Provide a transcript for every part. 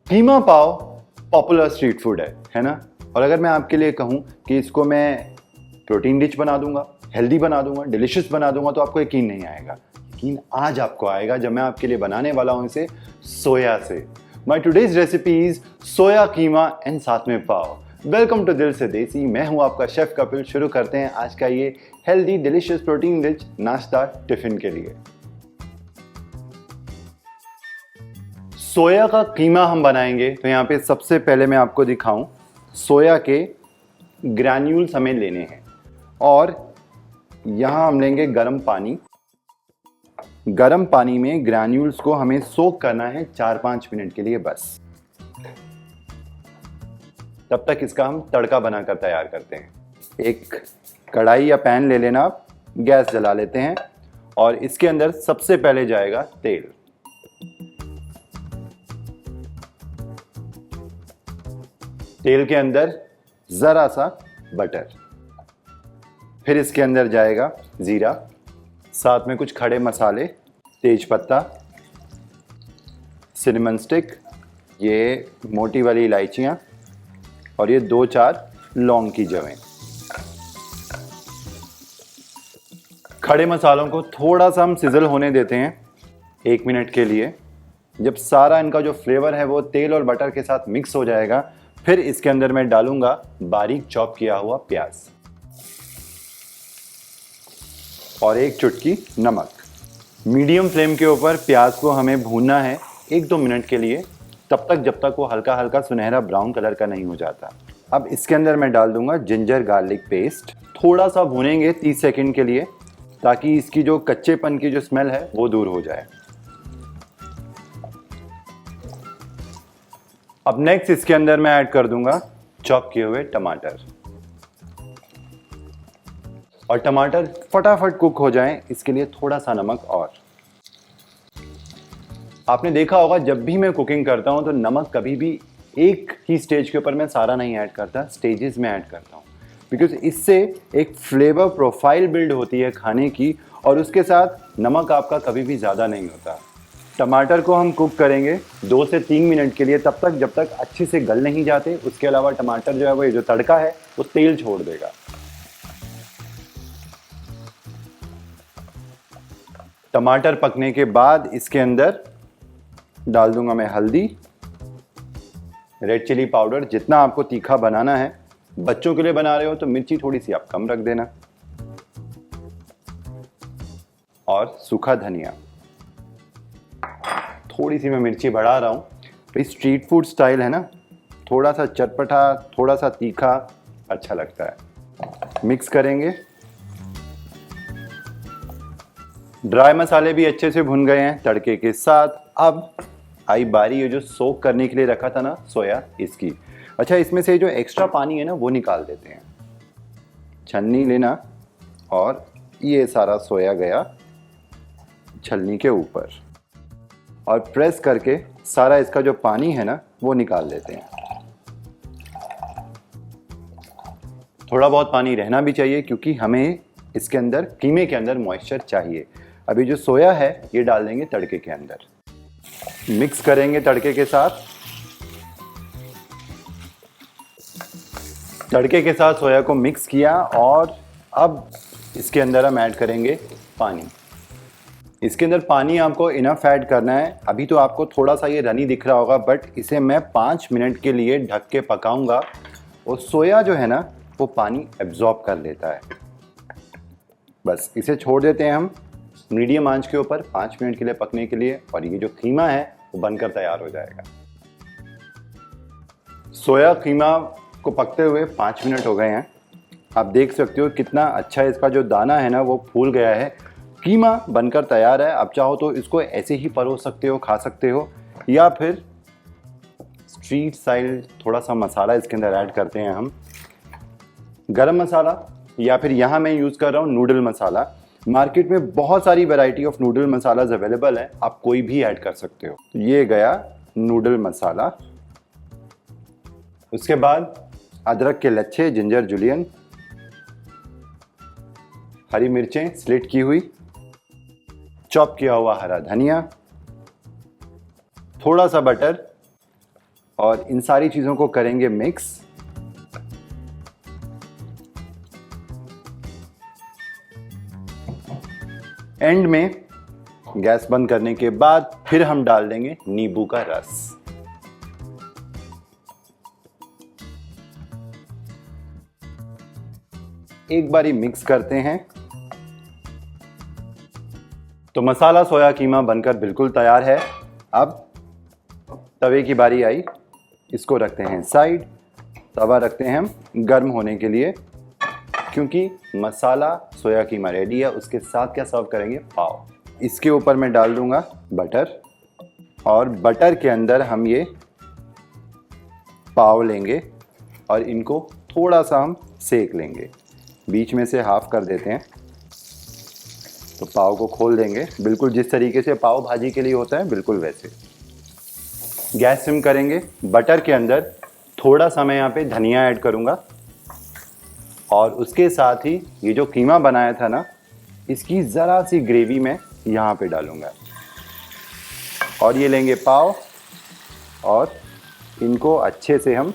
कीमा पाव popular street food है ना। और अगर मैं आपके लिए कहूँ कि इसको मैं प्रोटीन रिच बना दूंगा, हेल्दी बना दूंगा, डिलिशियस बना दूंगा, तो आपको यकीन नहीं आएगा। यकीन आज आपको आएगा जब मैं आपके लिए बनाने वाला हूं इसे सोया से। My today's recipe is soya keema and साथ में पाव। वेलकम टू दिल से देसी। मैं हूं आपका शेफ कपिल। शुरू करते हैं आज का ये हेल्दी डिलिशियस प्रोटीन रिच नाश्ता टिफिन के लिए। सोया का कीमा हम बनाएंगे तो यहाँ पे सबसे पहले मैं आपको दिखाऊं, सोया के ग्रैन्यूल्स हमें लेने हैं और यहाँ हम लेंगे गर्म पानी। गर्म पानी में ग्रैन्यूल्स को हमें सोक करना है 4-5 मिनट के लिए बस। तब तक इसका हम तड़का बनाकर तैयार करते हैं। एक कढ़ाई या पैन ले लेना, आप गैस जला लेते हैं और इसके अंदर सबसे पहले जाएगा तेल। तेल के अंदर जरा सा बटर, फिर इसके अंदर जाएगा जीरा, साथ में कुछ खड़े मसाले, तेज पत्ता, सिनेमन स्टिक, ये मोटी वाली इलायचियां और ये 2-4 लौंग की जवें। खड़े मसालों को थोड़ा सा हम सिजल होने देते हैं 1 मिनट के लिए। जब सारा इनका जो फ्लेवर है वो तेल और बटर के साथ मिक्स हो जाएगा, फिर इसके अंदर मैं डालूंगा बारीक चॉप किया हुआ प्याज और 1 चुटकी नमक। मीडियम फ्लेम के ऊपर प्याज को हमें भूनना है 1-2 मिनट के लिए, तब तक जब तक वो हल्का हल्का सुनहरा ब्राउन कलर का नहीं हो जाता। अब इसके अंदर मैं डाल दूंगा जिंजर गार्लिक पेस्ट। थोड़ा सा भूनेंगे 30 सेकंड के लिए, ताकि इसकी जो कच्चेपन की जो स्मेल है वो दूर हो जाए। अब नेक्स्ट इसके अंदर मैं ऐड कर दूंगा चॉप किए हुए टमाटर। और टमाटर फटाफट कुक हो जाएं, इसके लिए थोड़ा सा नमक। और आपने देखा होगा जब भी मैं कुकिंग करता हूं तो नमक कभी भी एक ही स्टेज के ऊपर मैं सारा नहीं ऐड करता, स्टेजेस में ऐड करता हूं, बिकॉज इससे एक फ्लेवर प्रोफाइल बिल्ड होती है खाने की, और उसके साथ नमक आपका कभी भी ज़्यादा नहीं होता। टमाटर को हम कुक करेंगे 2 से 3 मिनट के लिए, तब तक जब तक अच्छे से गल नहीं जाते। उसके अलावा टमाटर जो है वो जो तड़का है वो तेल छोड़ देगा। टमाटर पकने के बाद इसके अंदर डाल दूंगा मैं हल्दी, रेड चिली पाउडर, जितना आपको तीखा बनाना है। बच्चों के लिए बना रहे हो तो मिर्ची थोड़ी सी आप कम रख देना, और सूखा धनिया। थोड़ी सी मैं मिर्ची बढ़ा रहा हूं, भाई स्ट्रीट फूड स्टाइल है ना, थोड़ा सा चटपटा, थोड़ा सा तीखा अच्छा लगता है। मिक्स करेंगे। ड्राई मसाले भी अच्छे से भुन गए हैं तड़के के साथ। अब आई बारी ये जो सोक करने के लिए रखा था ना सोया, इसकी। अच्छा, इसमें से जो एक्स्ट्रा पानी है ना वो निकाल देते हैं। छन्नी लेना और ये सारा सोया गया छलनी के ऊपर, और प्रेस करके सारा इसका जो पानी है ना वो निकाल देते हैं। थोड़ा बहुत पानी रहना भी चाहिए, क्योंकि हमें इसके अंदर, कीमे के अंदर मॉइस्चर चाहिए। अभी जो सोया है ये डाल देंगे तड़के के अंदर, मिक्स करेंगे तड़के के साथ। तड़के के साथ सोया को मिक्स किया, और अब इसके अंदर हम ऐड करेंगे पानी। इसके अंदर पानी आपको इनफ ऐड करना है। अभी तो आपको थोड़ा सा ये रनी दिख रहा होगा, बट इसे मैं 5 मिनट के लिए ढक के पकाऊंगा, और सोया जो है ना वो पानी एब्जॉर्ब कर लेता है। बस इसे छोड़ देते हैं हम मीडियम आंच के ऊपर 5 मिनट के लिए पकने के लिए, और ये जो कीमा है वो बनकर तैयार हो जाएगा। सोया कीमा को पकते हुए 5 मिनट हो गए हैं। आप देख सकते हो कितना अच्छा इसका जो दाना है ना वो फूल गया है। कीमा बनकर तैयार है। आप चाहो तो इसको ऐसे ही परोस सकते हो, खा सकते हो, या फिर स्ट्रीट स्टाइल थोड़ा सा मसाला इसके अंदर ऐड करते हैं हम, गरम मसाला, या फिर यहाँ मैं यूज़ कर रहा हूँ नूडल मसाला। मार्केट में बहुत सारी variety of noodle masalas available है, आप कोई भी ऐड कर सकते हो। तो ये गया नूडल मसाला। उसके बाद अदरक के लच्छे, जिंजर जुलियन, हरी मिर्चें स्लिट की हुई, चॉप किया हुआ हरा धनिया, थोड़ा सा बटर, और इन सारी चीज़ों को करेंगे मिक्स। एंड में गैस बंद करने के बाद फिर हम डाल देंगे नींबू का रस। एक बारी मिक्स करते हैं। तो मसाला सोया कीमा बनकर बिल्कुल तैयार है। अब तवे की बारी आई, इसको रखते हैं साइड। तवा रखते हैं हम गर्म होने के लिए, क्योंकि मसाला सोया कीमा रेडी है। उसके साथ क्या सर्व करेंगे, पाव। इसके ऊपर मैं डाल दूंगा बटर, और बटर के अंदर हम ये पाव लेंगे और इनको थोड़ा सा हम सेक लेंगे। बीच में से हाफ कर देते हैं। तो पाव को खोल देंगे, बिल्कुल जिस तरीके से पाव भाजी के लिए होता है बिल्कुल वैसे। गैस सिम करेंगे। बटर के अंदर थोड़ा सा मैं यहाँ पे धनिया ऐड करूँगा, और उसके साथ ही ये जो कीमा बनाया था ना, इसकी ज़रा सी ग्रेवी मैं यहाँ पे डालूँगा। और ये लेंगे पाव और इनको अच्छे से हम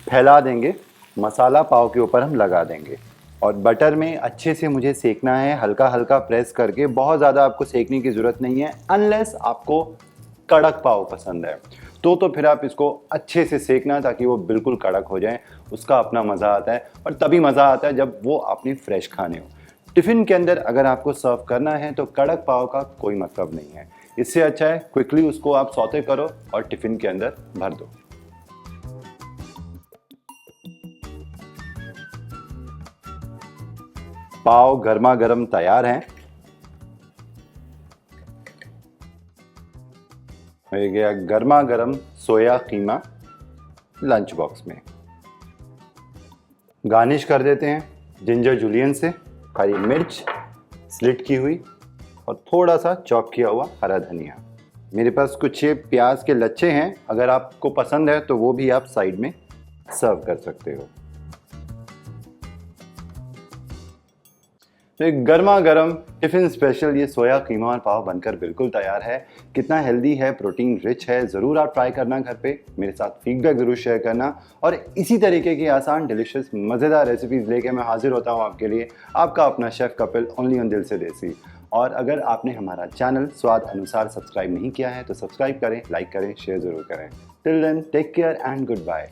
फैला देंगे। मसाला पाव के ऊपर हम लगा देंगे और बटर में अच्छे से मुझे सेकना है, हल्का हल्का प्रेस करके। बहुत ज़्यादा आपको सेकने की ज़रूरत नहीं है, अनलेस आपको कड़क पाव पसंद है तो फिर आप इसको अच्छे से सेकना, ताकि वो बिल्कुल कड़क हो जाए। उसका अपना मज़ा आता है, और तभी मज़ा आता है जब वो आपने फ्रेश खाने हो। टिफ़िन के अंदर अगर आपको सर्व करना है तो कड़क पाव का कोई मतलब नहीं है। इससे अच्छा है क्विकली उसको आप सौते करो और टिफ़िन के अंदर भर दो। पाव गर्मा गर्म तैयार हैं। हो गया गर्मा गर्म सोया कीमा लंच बॉक्स में। गार्निश कर देते हैं जिंजर जूलियन से, हरी मिर्च स्लिट की हुई और थोड़ा सा चॉप किया हुआ हरा धनिया। मेरे पास कुछ ये प्याज के लच्छे हैं, अगर आपको पसंद है तो वो भी आप साइड में सर्व कर सकते हो। तो एक गर्मा गर्म टिफ़िन स्पेशल ये सोया कीमा और पाव बनकर बिल्कुल तैयार है। कितना हेल्दी है, प्रोटीन रिच है। ज़रूर आप ट्राई करना घर पे, मेरे साथ फीडबैक ज़रूर शेयर करना। और इसी तरीके की आसान, डिलिशियस, मज़ेदार रेसिपीज़ लेके मैं हाजिर होता हूँ आपके लिए। आपका अपना शेफ़ कपिल, ओनली ऑन दिल से देसी। और अगर आपने हमारा चैनल स्वाद अनुसार सब्सक्राइब नहीं किया है तो सब्सक्राइब करें, लाइक करें, शेयर ज़रूर करें। Till then take care and good bye.